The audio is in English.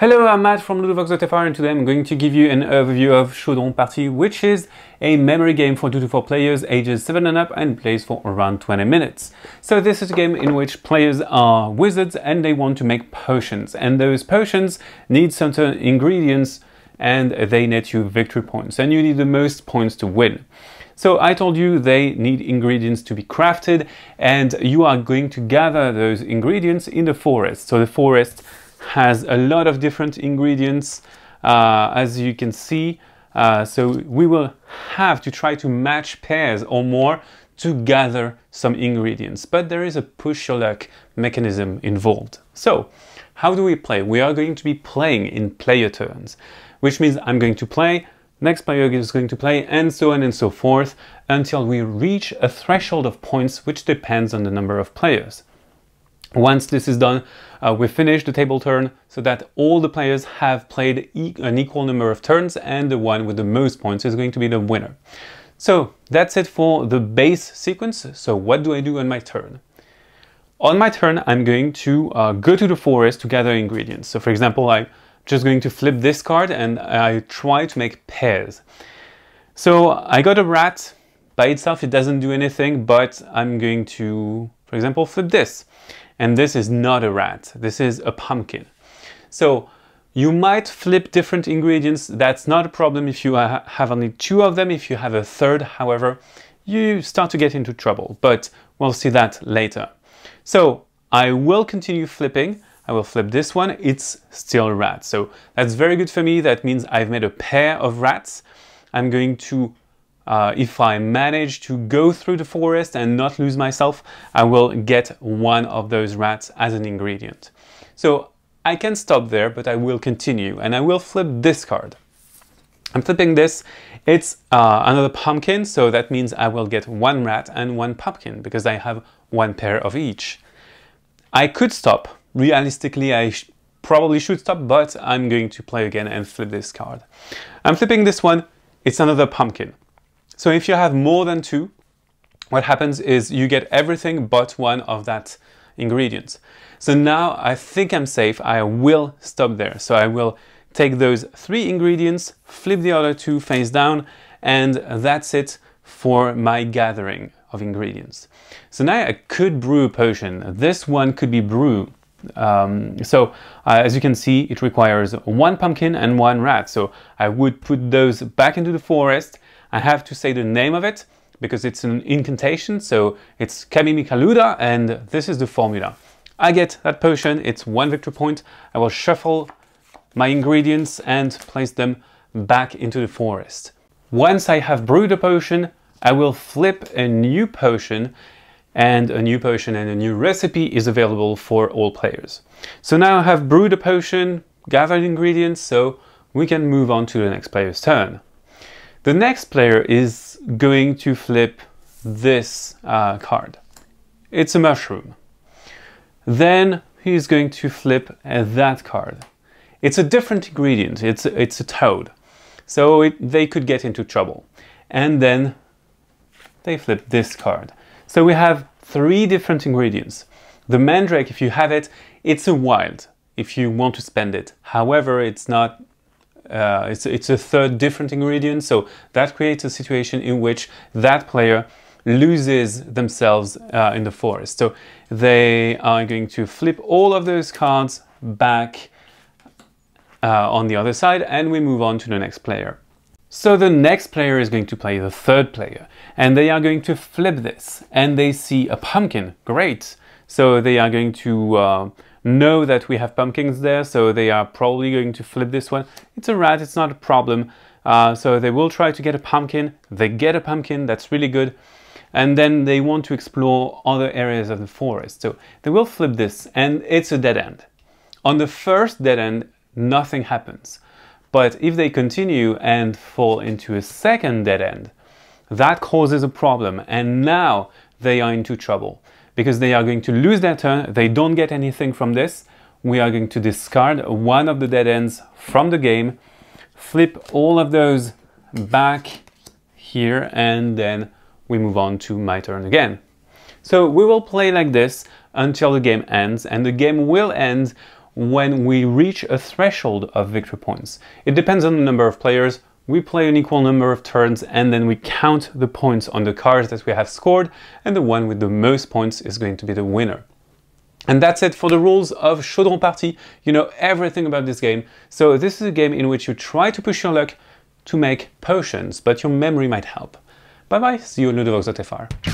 Hello, I'm Matt from LudoChrono, and today I'm going to give you an overview of Chaudron Party, which is a memory game for 2 to 4 players ages 7 and up and plays for around 20 minutes. So this is a game in which players are wizards and they want to make potions, and those potions need certain ingredients and they net you victory points, and you need the most points to win. So I told you they need ingredients to be crafted, and you are going to gather those ingredients in the forest. So the forest has a lot of different ingredients, as you can see. So we will have to try to match pairs or more to gather some ingredients, but there is a push your luck mechanism involved. So how do we play? We are going to be playing in player turns, which means I'm going to play, next player is going to play, and so on and so forth until we reach a threshold of points, which depends on the number of players. Once this is done, we finish the table turn so that all the players have played an equal number of turns, and the one with the most points is going to be the winner. So that's it for the base sequence. So what do I do on my turn? On my turn, I'm going to go to the forest to gather ingredients. So for example, I'm just going to flip this card and I try to make pairs. So I got a rat. By itself, it doesn't do anything, but I'm going to, for example, flip this. And this is not a rat, this is a pumpkin. So you might flip different ingredients. That's not a problem if you have only 2 of them. If you have a third, however, you start to get into trouble, but we'll see that later. So I will continue flipping. I will flip this one. It's still a rat. So that's very good for me. That means I've made a pair of rats. I'm going to if I manage to go through the forest and not lose myself, I will get one of those rats as an ingredient. So I can stop there, but I will continue and I will flip this card. I'm flipping this. It's another pumpkin, so that means I will get 1 rat and 1 pumpkin because I have 1 pair of each. I could stop. Realistically, I probably should stop, but I'm going to play again and flip this card. I'm flipping this one. It's another pumpkin. So if you have more than 2, what happens is you get everything but 1 of that ingredient. So now I think I'm safe. I will stop there. So I will take those 3 ingredients, flip the other 2 face down, and that's it for my gathering of ingredients. So now I could brew a potion. This one could be brewed. As you can see, it requires 1 pumpkin and 1 rat. So I would put those back into the forest. I have to say the name of it because it's an incantation, so it's Kamimikaluda, and this is the formula. I get that potion, it's 1 victory point. I will shuffle my ingredients and place them back into the forest. Once I have brewed a potion, I will flip a new potion, and a new potion and a new recipe is available for all players. So now I have brewed a potion, gathered ingredients, so we can move on to the next player's turn. The next player is going to flip this card. It's a mushroom. Then he's going to flip that card. It's a different ingredient. It's a toad. So they could get into trouble. And then they flip this card. So we have 3 different ingredients. The mandrake, if you have it, it's a wild if you want to spend it. However, it's not. It's a 3rd different ingredient, so that creates a situation in which that player loses themselves in the forest. So they are going to flip all of those cards back on the other side, and we move on to the next player. So the next player is going to play the 3rd player, and they are going to flip this, and they see a pumpkin. Great! So they are going to know that we have pumpkins there, so they are probably going to flip this one. It's a rat, it's not a problem. So they will try to get a pumpkin. They get a pumpkin, that's really good. And then they want to explore other areas of the forest. So they will flip this, and it's a dead end. On the first dead end, nothing happens. But if they continue and fall into a second dead end, that causes a problem, and now they are into trouble, because they are going to lose their turn. They don't get anything from this. We are going to discard 1 of the dead ends from the game, flip all of those back here, and then we move on to my turn again. So we will play like this until the game ends, and the game will end when we reach a threshold of victory points. It depends on the number of players. We play an equal number of turns and then we count the points on the cards that we have scored, and the one with the most points is going to be the winner. And that's it for the rules of Chaudron Party. You know everything about this game. So this is a game in which you try to push your luck to make potions, but your memory might help. Bye bye, see you on LudoVox.fr.